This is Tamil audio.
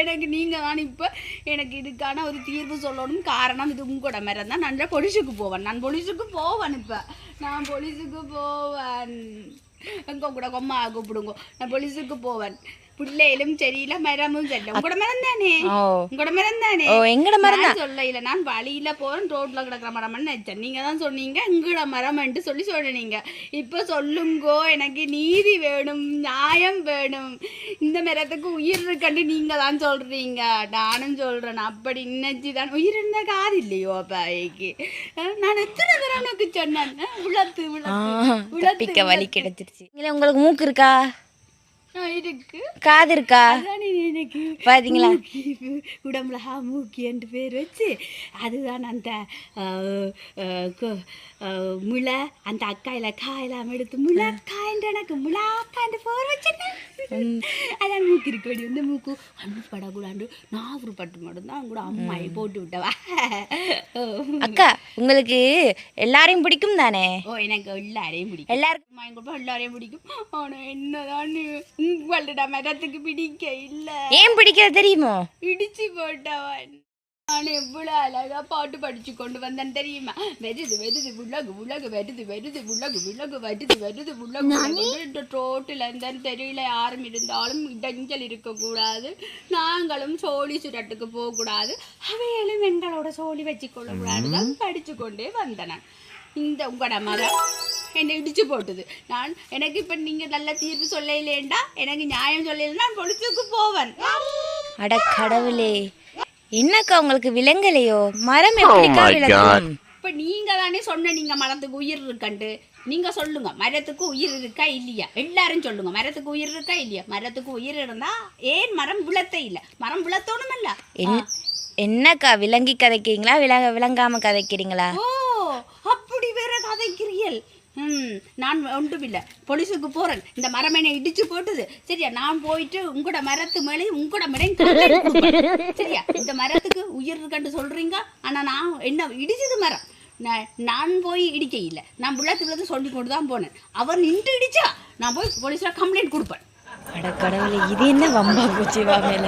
எனக்கு நீங்க தான் இப்ப எனக்கு இதுக்கான ஒரு தீர்வு சொல்லணும். காரணம் இது உங்களோட மரம் தான். நான் போலீஸுக்கு போவேன். நான் போலீஸுக்கு போவேன். எங்க கூட கொம்மா கூப்பிடுங்க. நான் போலீஸுக்கு போவேன். பிள்ளையிலும் சரியில்ல, மரமும் சரியில்ல. உங்களோட மரம் தானே? உங்களோட மரம் தானே? எங்கட மரம் தான் சொல்ல இல்ல. நான் வழியில போறேன், ரோட்ல கிடக்குற மரம்னு நினைச்சேன். நீங்க தான் சொன்னீங்க எங்கட மரம் சொல்லி சொன்னீங்க. இப்ப சொல்லுங்கோ, எனக்கு நீதி வேணும், நியாயம் வேணும். இந்த மரத்துக்கு உயிர் இருக்கண்டு நீங்க தான் சொல்றீங்க, நானும் சொல்றேன். அப்படி நினைச்சுதான் உயிர் இருந்த காது இல்லையோ பாய்க்கு. நான் எத்தனை தடவை எனக்கு சொன்னேன், உளத்து உளத்து வலி கிடைச்சிருச்சு. உங்களுக்கு மூக்கு இருக்கா? இருக்கு. காது இருக்கா? எனக்கு பாத்தீங்களா, உடம்புல மூக்கி என்று பேர் வச்சு அதுதான் அந்த முளை அந்த அக்காயில காயெல்லாம் எடுத்து முளைக்காய்ன்ற எனக்கு முளாக்காய்ன்ற பேர் வச்சிருந்தேன். அதான் மூக்கு இருக்க வேண்டிய வந்து மூக்கு அனுப்படக்கூடாது. நாகூர் பட்டு மட்டும்தான் கூட அம்மாயை போட்டு விட்டவா. அக்கா உங்களுக்கு எல்லாரையும் பிடிக்கும் தானே? எனக்கு எல்லாரையும் பிடிக்கும். எல்லாருக்கும் கொடுப்போம், எல்லாரையும் பிடிக்கும். ஆனா என்னதான் உங்கள்ட மரத்துக்கு பிடிக்க இல்ல. ஏன் பிடிக்கிறது தெரியுமோ? இடிச்சு போட்டவன். நான் எவ்வளவு அழகா பாட்டு படிச்சு கொண்டு வந்தேன் தெரியுமா? வெறுது வெறுது உலகு உலகு வெறுது வெறுது உலகு உலகு வருது வருது உலகு. ரோட்டில் இருந்தேன் தெரியல, யாரும் இருந்தாலும் இடைஞ்சல் இருக்கக்கூடாது. நாங்களும் சோழி சுரட்டுக்கு போகக்கூடாது, அவைகளும் எங்களோட சோழி வச்சு கொள்ளக்கூடாதுதான் படிச்சு கொண்டே வந்தேன். இந்த உங்களோட மரம் என்னை இடிச்சு போட்டுது. எனக்கு இப்ப நீங்க நல்ல தீர்ப்பு சொல்ல இல்லையேண்டா, எனக்கு நியாயம் சொல்ல, நான் பொலிசுக்கு போவேன். அட கடவுளே, என்னக்கா உங்களுக்கு விலங்கலையோ? மரம் எப்படிக்கா விலங்கும்? இப்ப நீங்க தானே சொன்ன நீங்க மரத்துக்கு உயிர் இருக்கண்டு. நீங்க சொல்லுங்க, மரத்துக்கு உயிர் இருக்கா இல்லையா? எல்லாரும் சொல்லுங்க, மரத்துக்கு உயிர் இருக்கா இல்லையா? மரத்துக்கு உயிர் இருந்தா ஏன் மரம் விழத்த இல்ல? மரம் விழத்தோணும் இல்ல. என்னக்கா விலங்கி கதைக்கிறீங்களா, விளங்காம கதைக்கிறீங்களா? ஓ, அப்படி வேற கதைக்கிறீர்கள். நான் ஒன்றுமில்லை, போலீஸுக்கு போறேன். இந்த மரம் என்னை இடிச்சு போட்டுது சரியா? நான் போயிட்டு உங்களோட மரத்து மேலே உங்களோட மரம் சரியா? இந்த மரத்துக்கு உயிர் இருக்கண்டு சொல்றீங்க, ஆனா நான் என்ன இடிச்சது மரம். நான் போய் இடிக்க இல்லை, நான் புள்ளத்து சொல்லி கொண்டு தான் போனேன். அவர் நின்று இடிச்சா நான் போய் போலீஸ்ல கம்ப்ளைண்ட் கொடுப்பேன். அட கடவுளே, இது என்ன வம்பா போச்சு வா மேல.